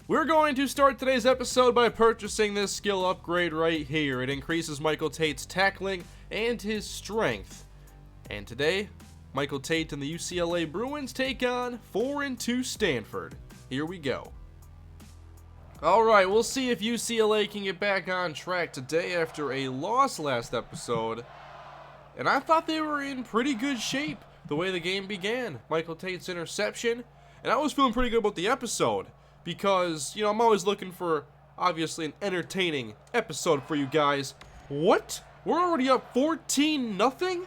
We're going to start today's episode by purchasing this skill upgrade right here. It increases Michael Tate's tackling and his strength. And today, Michael Tate and the UCLA Bruins take on 4-2 Stanford. Here we go. Alright, we'll see if UCLA can get back on track today after a loss last episode. And I thought they were in pretty good shape the way the game began. Michael Tate's interception. And I was feeling pretty good about the episode. Because, I'm always looking for, obviously, an entertaining episode for you guys. What? We're already up 14-0?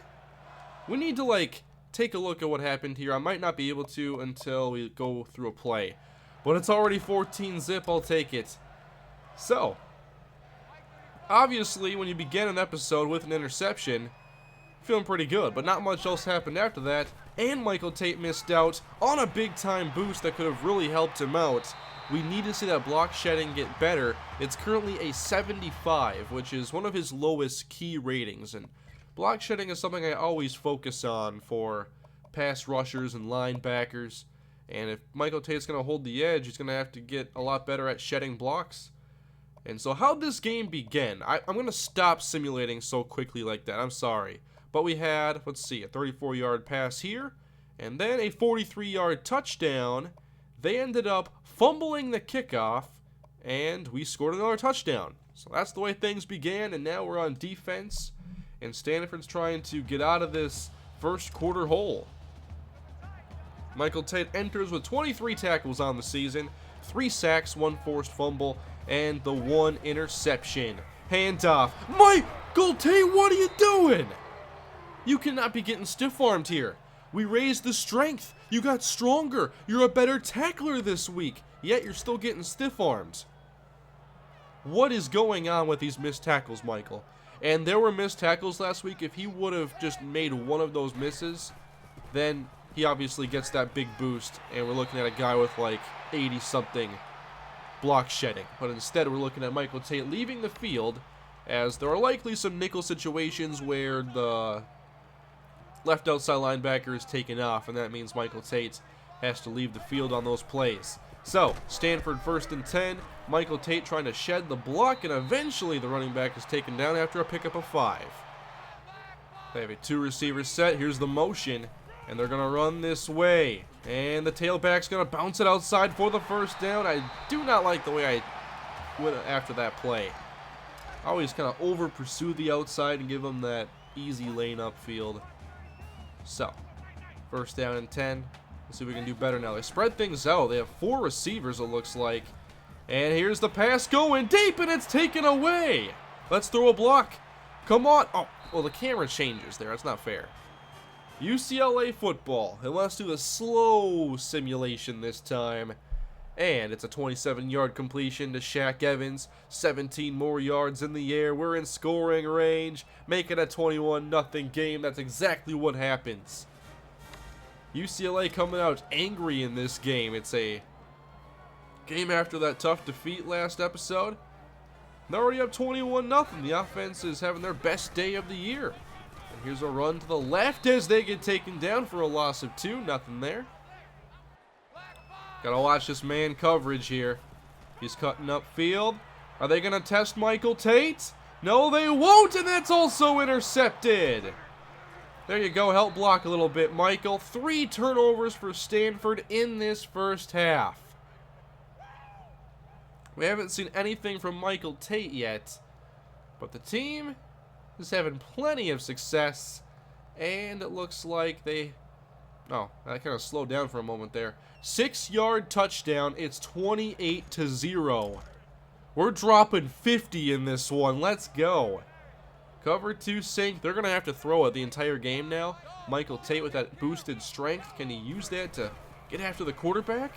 We need to, take a look at what happened here. I might not be able to until we go through a play. But it's already 14-0, I'll take it. So, obviously, when you begin an episode with an interception, feeling pretty good. But not much else happened after that. And Michael Tate missed out on a big-time boost that could have really helped him out. We need to see that block shedding get better. It's currently a 75, which is one of his lowest key ratings. And block shedding is something I always focus on for pass rushers and linebackers. And if Michael Tate's going to hold the edge, he's going to have to get a lot better at shedding blocks. And so how'd this game begin? I'm going to stop simulating so quickly like that. I'm sorry. But we had, let's see, a 34-yard pass here, and then a 43-yard touchdown. They ended up fumbling the kickoff, and we scored another touchdown. So that's the way things began, and now we're on defense, and Stanford's trying to get out of this first quarter hole. Michael Tate enters with 23 tackles on the season, 3 sacks, 1 forced fumble, and the 1 interception. Handoff. Michael Tate, what are you doing? You cannot be getting stiff-armed here. We raised the strength. You got stronger. You're a better tackler this week. Yet you're still getting stiff-armed. What is going on with these missed tackles, Michael? And there were missed tackles last week. If he would have just made one of those misses, then he obviously gets that big boost. And we're looking at a guy with 80-something block shedding. But instead we're looking at Michael Tate leaving the field, as there are likely some nickel situations where the left outside linebacker is taken off, and that means Michael Tate has to leave the field on those plays. So, Stanford 1st and 10, Michael Tate trying to shed the block, and eventually the running back is taken down after a pickup of 5. They have a 2-receiver set. Here's the motion, and they're going to run this way. And the tailback's going to bounce it outside for the first down. I do not like the way I went after that play. I always kind of over-pursue the outside and give them that easy lane upfield. So, 1st down and 10. Let's see if we can do better now. They spread things out. They have 4 receivers, it looks like. And here's the pass going deep, and it's taken away. Let's throw a block. Come on. Oh, well, the camera changes there. That's not fair. UCLA football. And let's do the slow simulation this time. And it's a 27-yard completion to Shaq Evans. 17 more yards in the air. We're in scoring range. Make it a 21-0 game. That's exactly what happens. UCLA coming out angry in this game. It's a game after that tough defeat last episode. They're already up 21-0. The offense is having their best day of the year. And here's a run to the left as they get taken down for a loss of 2. Nothing there. Gotta watch this man coverage here. He's cutting upfield. Are they gonna test Michael Tate? No, they won't, and that's also intercepted. There you go, help block a little bit, Michael. 3 turnovers for Stanford in this first half. We haven't seen anything from Michael Tate yet, but the team is having plenty of success, and it looks like they... Oh, I kind of slowed down for a moment there. 6-yard touchdown. It's 28-0. We're dropping 50 in this one. Let's go. Cover 2 sink. They're going to have to throw it the entire game now. Michael Tate with that boosted strength. Can he use that to get after the quarterback?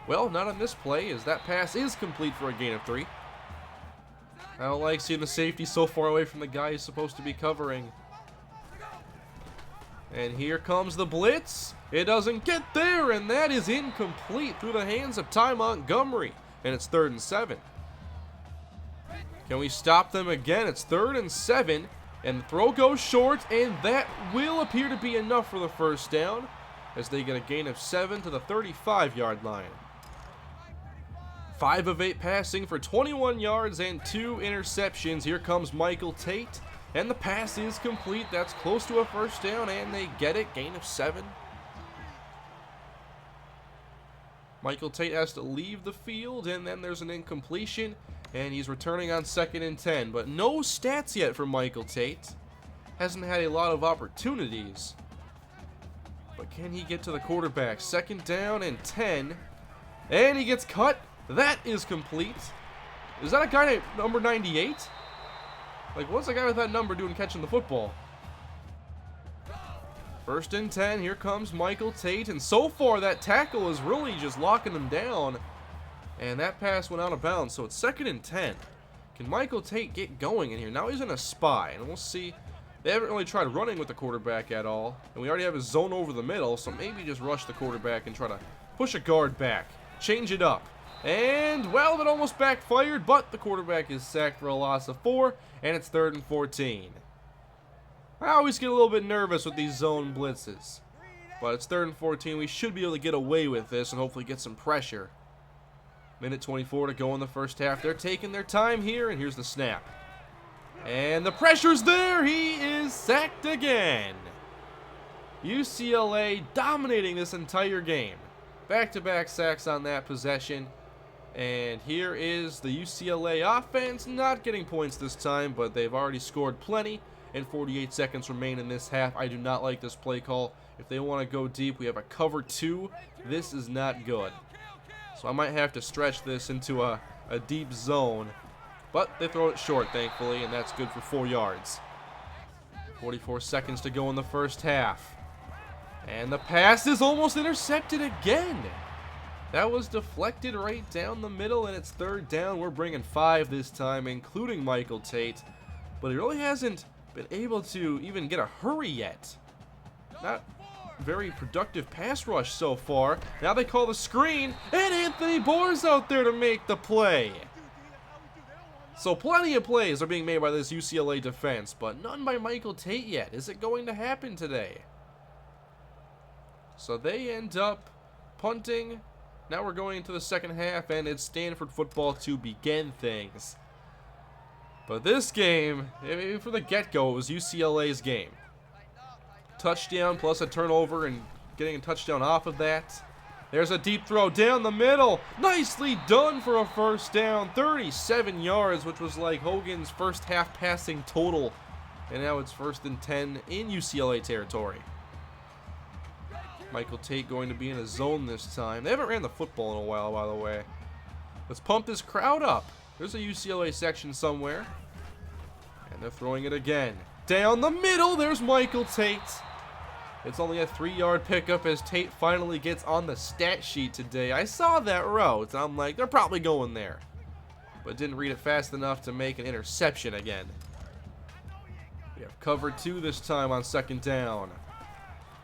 Well, not on this play, as that pass is complete for a gain of 3. I don't like seeing the safety so far away from the guy he's supposed to be covering. And here comes the blitz. It doesn't get there, and that is incomplete through the hands of Ty Montgomery. And it's 3rd and 7. Can we stop them again? It's 3rd and 7, and the throw goes short, and that will appear to be enough for the first down, as they get a gain of 7 to the 35-yard line. 5 of 8 passing for 21 yards and 2 interceptions. Here comes Michael Tate, and the pass is complete. That's close to a first down, and they get it. Gain of 7. Michael Tate has to leave the field, and then there's an incompletion, and he's returning on 2nd and 10. But no stats yet for Michael Tate. Hasn't had a lot of opportunities. But can he get to the quarterback? 2nd down and 10. And he gets cut. That is complete. Is that a guy named number 98? Like, what's a guy with that number doing catching the football? 1st and 10. Here comes Michael Tate. And so far, that tackle is really just locking him down. And that pass went out of bounds. So it's 2nd and 10. Can Michael Tate get going in here? Now he's in a spy. And we'll see. They haven't really tried running with the quarterback at all. And we already have his zone over the middle. So maybe just rush the quarterback and try to push a guard back. Change it up. And, well, that almost backfired, but the quarterback is sacked for a loss of 4, and it's 3rd and 14. I always get a little bit nervous with these zone blitzes, but it's 3rd and 14. We should be able to get away with this and hopefully get some pressure. Minute 24 to go in the first half. They're taking their time here, and here's the snap. And the pressure's there. He is sacked again. UCLA dominating this entire game. Back-to-back sacks on that possession. And here is the UCLA offense, not getting points this time, but they've already scored plenty, and 48 seconds remain in this half. I do not like this play call. If they want to go deep, we have a cover 2. This is not good. So I might have to stretch this into a deep zone, but they throw it short, thankfully, and that's good for 4 yards. 44 seconds to go in the first half. And the pass is almost intercepted again. That was deflected right down the middle, and it's 3rd down. We're bringing 5 this time, including Michael Tate. But he really hasn't been able to even get a hurry yet. Not very productive pass rush so far. Now they call the screen, and Anthony Boer's out there to make the play. So plenty of plays are being made by this UCLA defense, but none by Michael Tate yet. Is it going to happen today? So they end up punting. Now we're going into the second half, and it's Stanford football to begin things. But this game, from the get-go, it was UCLA's game. Touchdown plus a turnover and getting a touchdown off of that. There's a deep throw down the middle. Nicely done for a first down. 37 yards, which was like Hogan's first half passing total. And now it's 1st and 10 in UCLA territory. Michael Tate going to be in a zone this time. They haven't ran the football in a while, by the way. Let's pump this crowd up. There's a UCLA section somewhere. And they're throwing it again. Down the middle, there's Michael Tate. It's only a 3-yard pickup as Tate finally gets on the stat sheet today. I saw that route, and I'm like, they're probably going there. But didn't read it fast enough to make an interception again. We have cover 2 this time on 2nd down.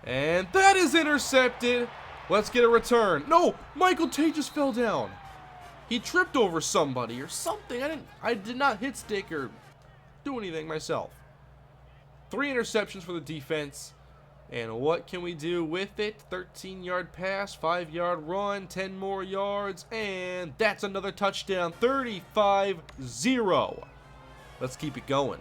And that is intercepted. Let's get a return. No, Michael Tate just fell down. He tripped over somebody or something. I did not hit stick or do anything myself. 3 interceptions for the defense. And what can we do with it? 13-yard pass, 5-yard run, 10 more yards, and that's another touchdown. 35-0. Let's keep it going.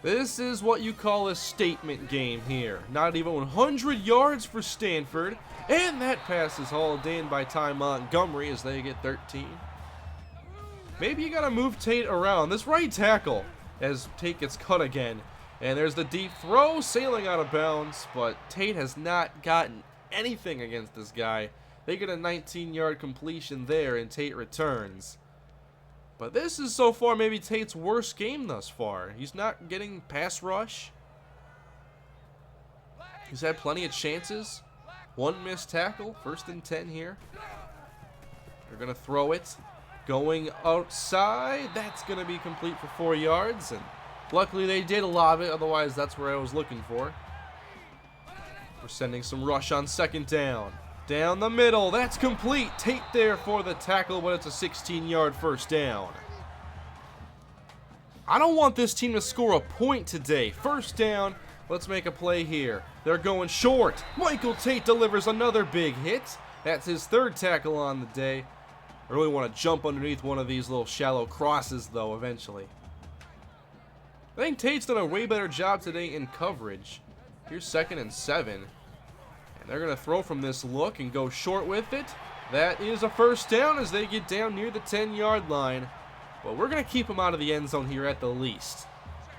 This is what you call a statement game here. Not even 100 yards for Stanford. And that pass is hauled in by Ty Montgomery as they get 13. Maybe you got to move Tate around. This right tackle as Tate gets cut again. And there's the deep throw sailing out of bounds. But Tate has not gotten anything against this guy. They get a 19-yard completion there and Tate returns. But this is so far maybe Tate's worst game thus far. He's not getting pass rush. He's had plenty of chances. 1 missed tackle. 1st and 10 here. They're going to throw it. Going outside. That's going to be complete for 4 yards. And luckily they did lob it. Otherwise that's where I was looking for. We're sending some rush on 2nd down. Down the middle, that's complete. Tate there for the tackle, but it's a 16-yard first down. I don't want this team to score a point today. 1st down, let's make a play here. They're going short. Michael Tate delivers another big hit. That's his third tackle on the day. I really want to jump underneath one of these little shallow crosses, though, eventually. I think Tate's done a way better job today in coverage. Here's 2nd and 7. And they're going to throw from this look and go short with it. That is a first down as they get down near the 10-yard line. But we're going to keep them out of the end zone here at the least.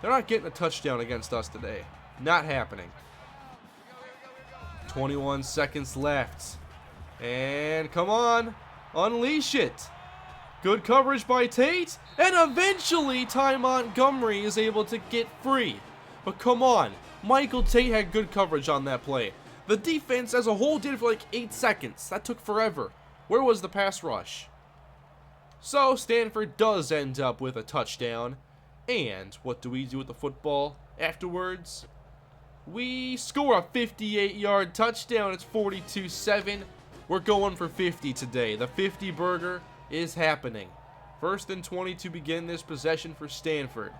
They're not getting a touchdown against us today. Not happening. 21 seconds left. And come on. Unleash it. Good coverage by Tate. And eventually Ty Montgomery is able to get free. But come on. Michael Tate had good coverage on that play. The defense as a whole did it for like 8 seconds. That took forever. Where was the pass rush? So Stanford does end up with a touchdown. And what do we do with the football afterwards? We score a 58-yard touchdown. It's 42-7. We're going for 50 today. The 50 burger is happening. 1st and 20 to begin this possession for Stanford.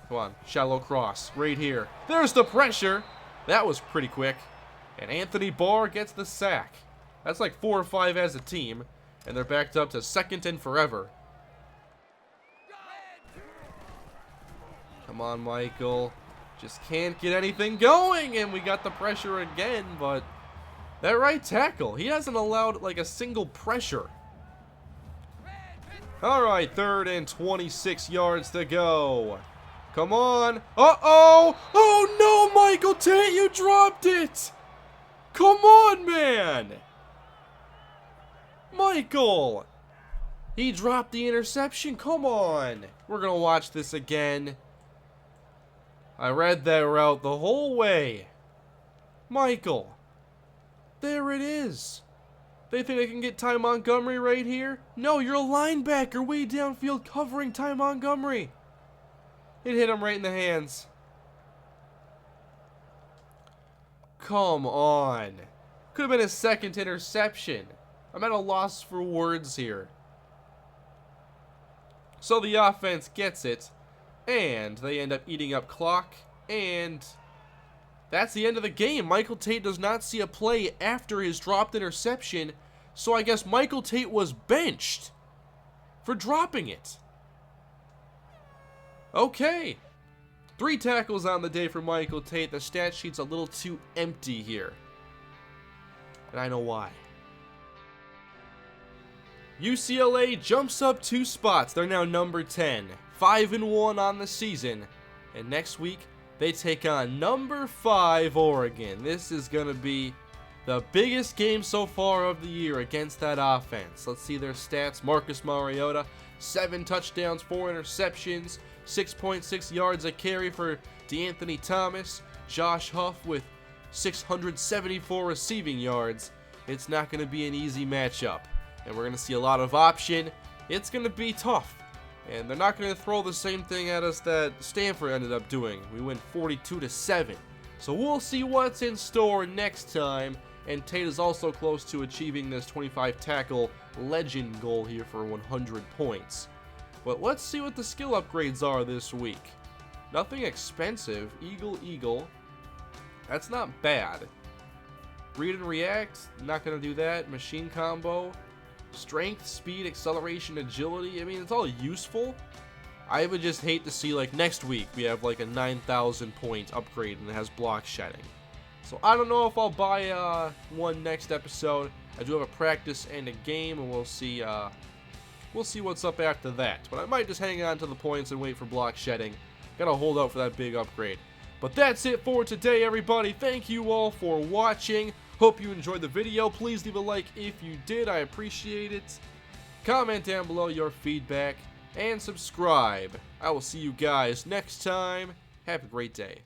Come on, shallow cross right here. There's the pressure. That was pretty quick. And Anthony Barr gets the sack. That's like 4 or 5 as a team. And they're backed up to 2nd and forever. Come on, Michael. Just can't get anything going. And we got the pressure again, but that right tackle, he hasn't allowed like a single pressure. All right, 3rd and 26 yards to go. Come on. Uh-oh. Oh, no, Michael Tate, you dropped it. Come on, man. Michael. He dropped the interception. Come on. We're going to watch this again. I read that route the whole way. Michael. There it is. They think they can get Ty Montgomery right here? No, you're a linebacker way downfield covering Ty Montgomery. It hit him right in the hands. Come on. Could have been his 2nd interception. I'm at a loss for words here. So the offense gets it. And they end up eating up clock. And that's the end of the game. Michael Tate does not see a play after his dropped interception. So I guess Michael Tate was benched for dropping it. Okay. 3 tackles on the day for Michael Tate. The stat sheet's a little too empty here. And I know why. UCLA jumps up 2 spots. They're now number 10. 5-1 on the season. And next week, they take on number 5 Oregon. This is going to be the biggest game so far of the year against that offense. Let's see their stats. Marcus Mariota, 7 touchdowns, 4 interceptions, 6.6 yards a carry for DeAnthony Thomas. Josh Huff with 674 receiving yards. It's not going to be an easy matchup. And we're going to see a lot of option. It's going to be tough. And they're not going to throw the same thing at us that Stanford ended up doing. We went 42-7. So we'll see what's in store next time. And Tate is also close to achieving this 25 tackle legend goal here for 100 points. But let's see what the skill upgrades are this week. Nothing expensive. Eagle. That's not bad. Read and react. Not going to do that. Machine combo. Strength, speed, acceleration, agility. I mean, it's all useful. I would just hate to see, like, next week we have, like, a 9,000 point upgrade and it has block shedding. So I don't know if I'll buy one next episode. I do have a practice and a game, and we'll see what's up after that. But I might just hang on to the points and wait for block shedding. Gotta hold out for that big upgrade. But that's it for today, everybody. Thank you all for watching. Hope you enjoyed the video. Please leave a like if you did. I appreciate it. Comment down below your feedback and subscribe. I will see you guys next time. Have a great day.